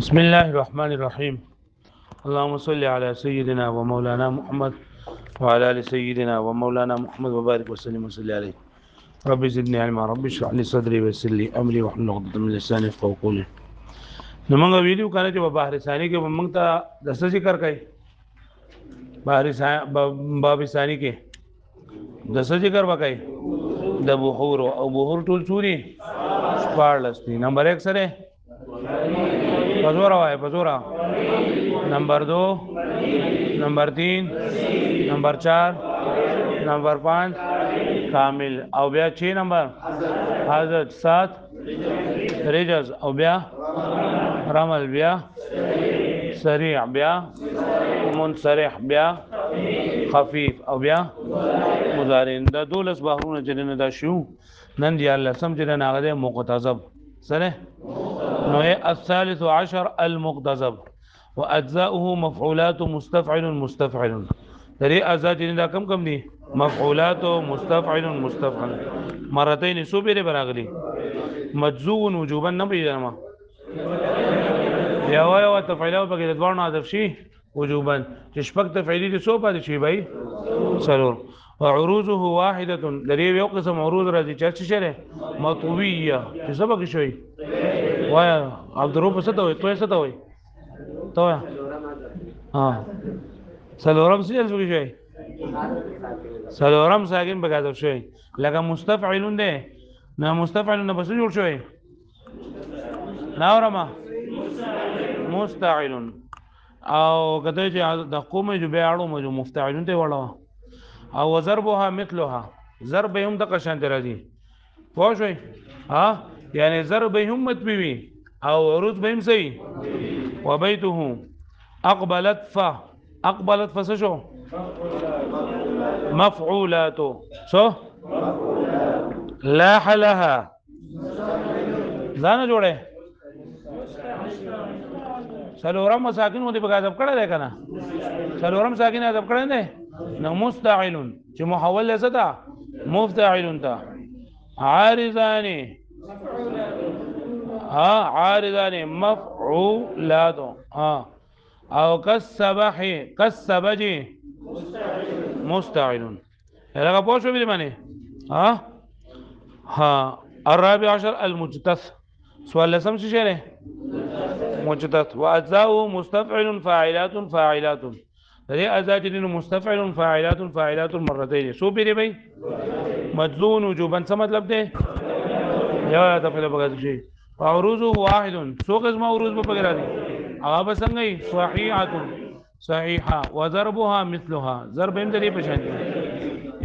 بسم الله الرحمن الرحيم. اللهم صل على سيدنا ومولانا محمد وعلى ال سيدنا ومولانا محمد وبارك وسلم وصل عليه. رب زدني علما، رب اشرح لي صدري ويسر لي امري واحلل عقدة من لساني يفقهوا قولي. نو موږ ویډیو کنه چې په بحر ثانی کې موږ ته د څه ذکر کوي. باب ثانی کې د څه ذکر وکړي؟ د بحور او بحور ټول چوري 14 دي. نمبر 1 سره بزورا ہے بزورا، نمبر 2، نمبر 3، نمبر 4، نمبر 5 کامل، او بیا 6 نمبر حضرت 7 رجز، او بیا رمل، بیا سریع، بیا منصرح، بیا خفیف، او بیا مضارع. دا دولس بحرونه چې نه دا شو نن دی الله سم چې نه هغه مقتضب سره نو الثالث عشر المقتضب واجزاؤه مفعولات مستفعل مستفعل. درې اجزا چې دا کم دي؟ مفعولات مستفعل مستفعل مرتين سو بیره براغلي. مجزوم وجوبا نه پیژنم یا وایو تفعیله په کې د دوه حذف شي وجوبا چې شپږ تفعیلی دي سو پاتې شي بھائی سلور. وعروضه واحده، درې یو قسم عروض راځي چې څه شری مطویه چې سبق شوی وایا عبد الرب څه ته وي توه څه ته وي توه ها سلورم څه څه شوی سلورم ساکن بغاظف شوی لکه مستفعلون ده نه مستفعلون نه بس جوړ شوی ناورما مستعلن او کته چې د قومه جو بیاړو مو مفتعلون ته وړو او ضربها مثلها ضرب هم د قشان راځي پوه شئ ها یعنی ضرب هم متبوي او عروض به هم صحیح. وبيته اقبلت فسشو مفعولات سو لاح لها ځان جوړه سلورم مساکن مو دې بغاظب کړه ده کنه سلورم ساکن ادب کړه نه نو مستعلن چې محول لزدا مفتعلن تا عارضان عارضان مفعولات او كالسبج مستعلن. هغه پوه شو به معنی الرابع عشر المجتث سوال لسم شيء مجتث واجزاؤه مستفعل فاعلات فاعلات. درې اجزا چې مستفعل فاعلات فاعلات مرتين سو پیری بھائی مجزون وجوبا څه مطلب دی یا تفعیل بغاظ شي. عروضه واحد سو قسم عروض په پکې راځي هغه به څنګه صحیحه صحیحه وضربها مثلها ضرب هم دې په شان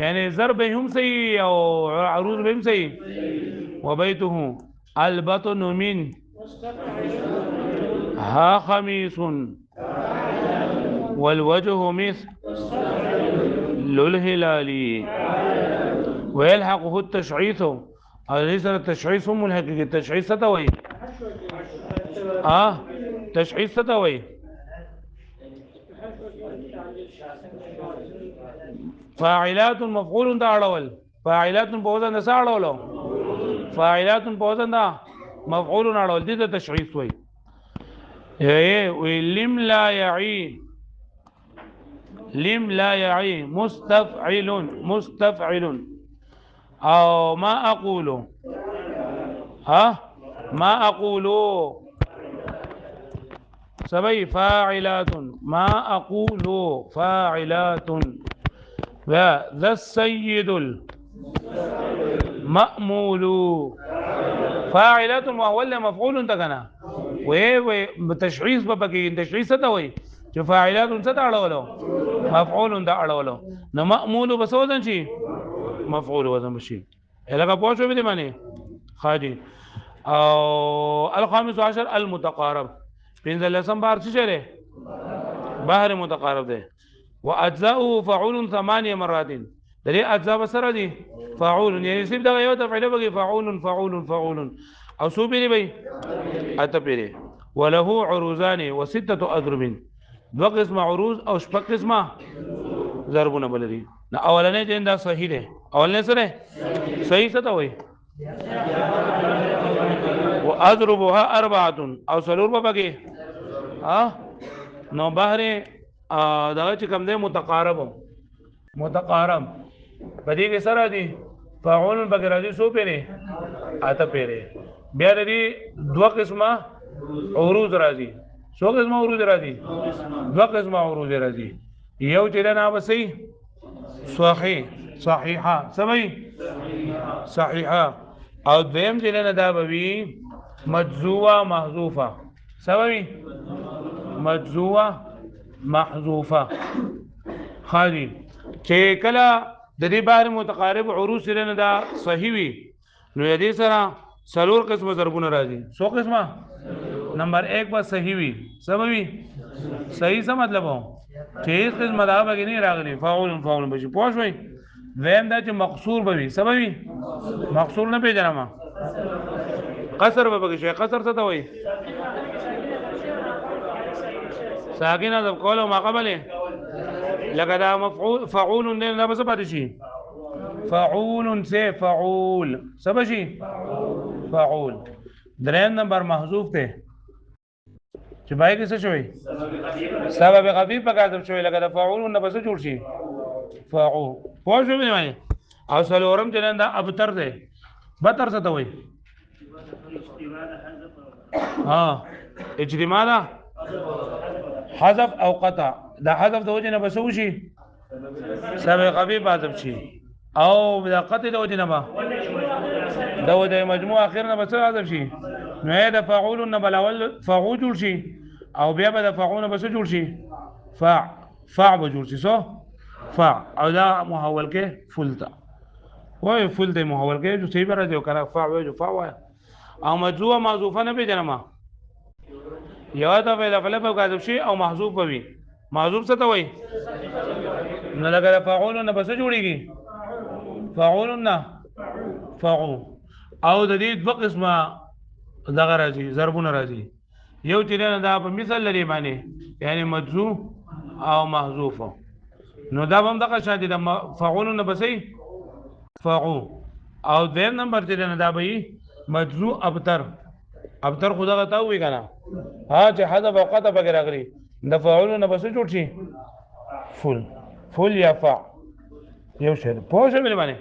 یعنی ضرب هم صحیح او عروض هم صحیح. وبيته البطن من ها خميس والوجه مثل الهلال ويلحقه التشعيث ليس التشعيث هم الحقيقي. التشعيث ستوي تشعيث ستوي فاعلات مفعول دا اړول فاعلات په وزن د ساړولو فاعلات په وزن دا مفعول اړول دي د تشعيث وي. لم لا يعي لم لا يعي مستفعل او ما اقول ما اقول سبي فاعلات ما اقول فاعلات. ذا السيد المأمول فاعلات ولا مفعول تکنا وې تشعيث په کې تشعيث څه ته وایي چې فاعلات څه ته اړولو مفعول دا اړولو نو مأمول بس وزن شي مفعول وزن شي. هغه پوه شو به معنی خاجي. او الخامس عشر المتقارب پنځه لسم بار څه شری بحر متقارب ده. واجزاؤه فعول 8 مرات درې اجزا بسره دي فاعول یعنی سیب دا یو تفعیل بږي فاعول فاعول فاعول او سو پیری بھائی اته پیری. وله عروضان وسته اضرب دو قسم عروض او شپږ قسمه ضربونه بلري. اولنې چې دا صحیح ده اولنې سره صحیح څه ته وایي واضربها اربعه او سلور په بګي نو بحر دغه چې کوم دی متقارب په دې کې سره دي فاعل بغیر دي سو پیره اته پیره بیا د دې دوه قسمه عروض راځي څو قسمه عروض راځي دوه قسمه عروض راځي یو چې نه وسی صحیحه سمي صحیحه او دویم چې نه دا بوي مجزوه محذوفه سمي مجزوه محذوفه خالي چې کله د دې بار متقارب عروض سره نه دا صحیح وي نو دې سره سلور قسمه ضربونه راځي څو قسمه نمبر 1 پر صحیح وي سموي صحیح څه مطلب هو چې هیڅ قسمه دا بګی نه راغلي فاعل بشي پوه شوي ویم دا چې مقصور بوي سموي مقصور نه پیژنم قصر به بګی شي قصر څه ته وایي ساکن د قول او ما قبله لکه دا مفعول فعول نه بس پاتې شي فعول سے فعول سبا شي فعول دریم نمبر محذوف ته چې بای کې څه شوی سبب خفیف په کاذب شوی لکه دا فعول نه بس جوړ شي فعول پوه شو مې وایي او سلورم چې دا ابتر ده بتر څه ته وایي اجتماع ده حذف او قطع دا حذف د وجه نه بس وشي سبب خفیف حذف شي او دا قطع د وجه نه با دا وجه مجموع اخر نه بس حذف شي نو دا فاعل نه بل اول فاعل جوړ شي او بیا به د فاعل نه بس جوړ شي فاع به جوړ شي سو فاع او دا محول کې فلتا وای فل د محول کې جو صحیح راځي او کنه فاع وای جو فاع وای او مجزوه معذوفه نه پیژنما یو دا فعل په کاذب شي او محذوف وي محذوف څه ته وای نه لګره فاعل نه بس جوړيږي فاعل نه فاعل او د دې دوه قسمه دغه راځي ضربونه راځي یو چې نه دا په مثال لري باندې یعنی مجزوم او محذوف نو دا هم دغه شاته د فاعل نه بسې فاعل او دیم نمبر چې نه دا به مجزوم ابتر خدا غتا وي کنه چې حذف او قطع بغیر غري د فاعل نه بس جوړ شي فل یا فاع یو شی په څه باندې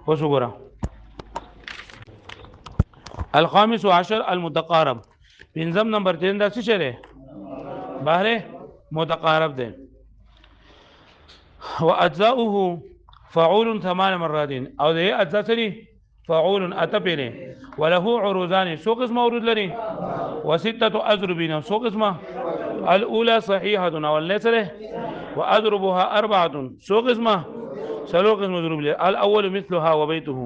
اوس وګوره الخامس عشر المتقارب پنځم نمبر 3 دا څه شری بهر متقارب ده واجزاؤه فعول 8 مرات او ده اجزاء سری فعول اتبنه وله عروضان سو قسم عروض لري وسته اضربين سو قسمه الاولى صحيحه والليس واضربها 4 سو قسمه سلو قسم ضرب لي الاول مثلها وبيته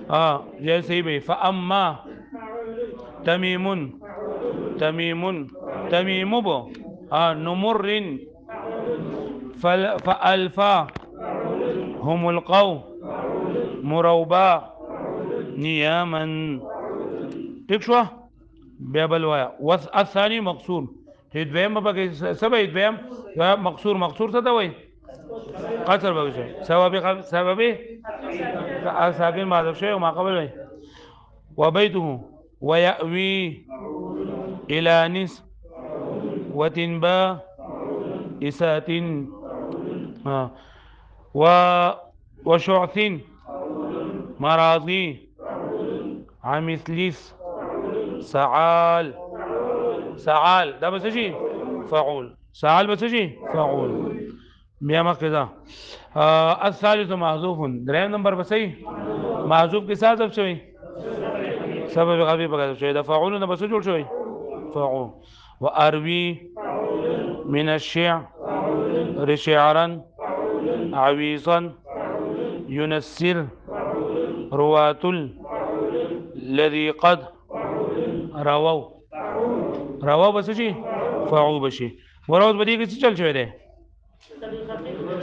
جیسے بھی فاما تمیم بو نمر فالفا هم القو مروبا نياما ٹھیک شو بیا بلوایا الثاني مقصور دویم بګي سبا دویم مقصور څه ته وای قصر بګي سبب ساکن معذف شيء وما قبل وبيته ويأوي إلى نس وتنبا إسات وشعث مراضي عمثلث سعال ده بس شيء فعول سعال بس شيء فعول بیا مقدا الثالث محذوف دریم نمبر بسې محذوف کې څه حذف شوی سبب غبي بغیر شوی د فاعل نه بس جوړ شوی فاعل واروي من الشعر رشعرا عويصا ينسر روات الذي قد رووا بس شي فاعل بشي وروز بدی کې څه چل شوی دی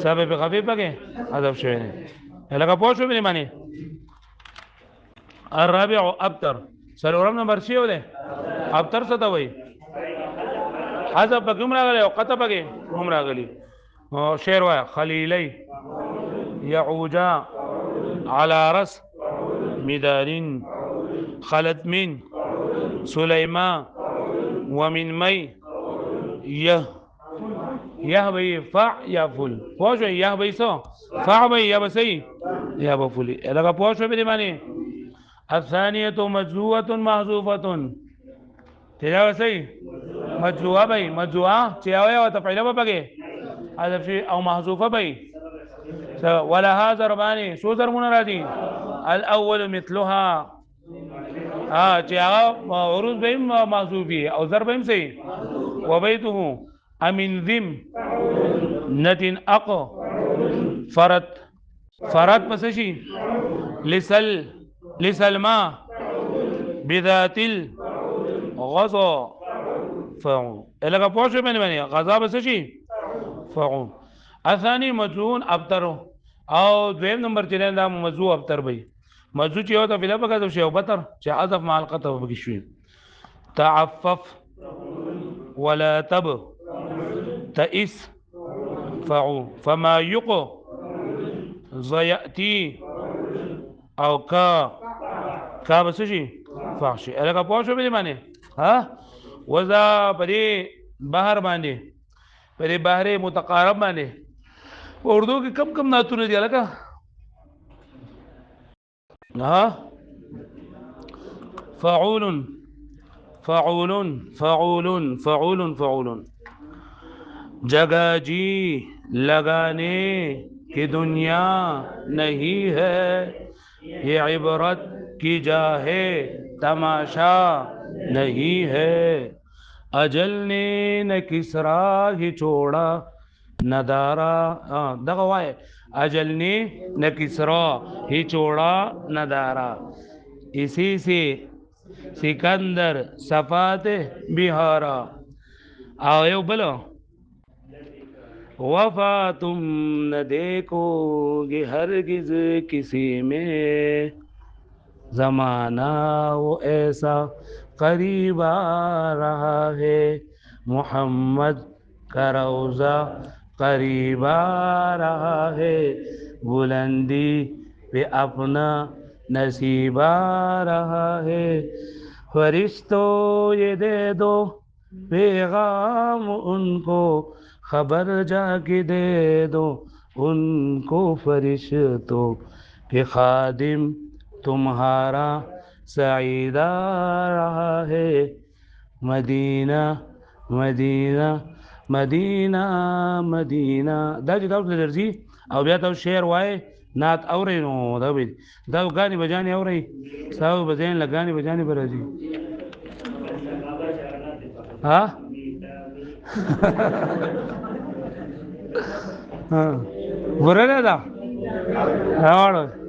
سبب خفیف پکې حذف شوی دی لکه پوه شو معنی الرابع ابتر سلورم نمبر شی ولې ابتر څه ته وایي حذف پکې هم راغلی او قطع پکې هم راغلی شعر وایا خلیلی يعوجا على رس مدار خلت من سليمان ومن مي يه يه به فع يفعل پوه شو يه به سو فع به یا بسې یا بفعل لکه پوه شو به دې باندې الثانيه مجزوه محذوفه تیرا بسې مجزوه به مجزوه چې او تفعیله به پکې حذف شي او محذوفه به ولها ضربان سو ضربونه راځي الاول مثلها چې هغه عروض به محذوفي او ضرب هم سي وبيته امن ذم نتن اق فرت پس شي لسلما بذات الغضا فعون الګه پوښښ باندې غضا پس شي فعون الثاني مجزون ابتر او دویم نمبر چې دا موضوع ابتر به موضوع چې یو ته فعل په کده شی او بتر چې حذف مع القطع وبږي شوی تعفف ولا تب تئس فعو فما يقو زيأتي او کا بس شي فحشي الګه پوښو به باندې ها وذا پرې بحر باندې پرې بحر متقارب باندې اردو کې کم ناتونه دي الګه ها فعول فعول فعول فعول فعول जगह जी लगाने की दुनिया नहीं है ये इबरत की जा है तमाशा नहीं है अजल ने न किसरा ही छोड़ा नदारा दगवाए अजल ने न किसरा ही छोड़ा नदारा इसी से सिकंदर सफात बिहारा आओ बोलो वफा तुम न देखोगे हरगिज किसी में ज़माना वो ऐसा करीब आ रहा है मोहम्मद का रोज़ा करीब आ रहा है बुलंदी पे अपना नसीब आ रहा है फरिश्तों ये दे दो पैगाम उनको खबर जाके दे दो उनको फरिश्तों के खादिम तुम्हारा सईद आ रहा है मदीना मदीना मदीना मदीना دا چې تاسو درځي او بیا تاسو شعر وای نات اورئ نو دا به دا غاني بجاني اورئ ساو بزین لګانی بجاني برځي ها ورنه دا هاوړ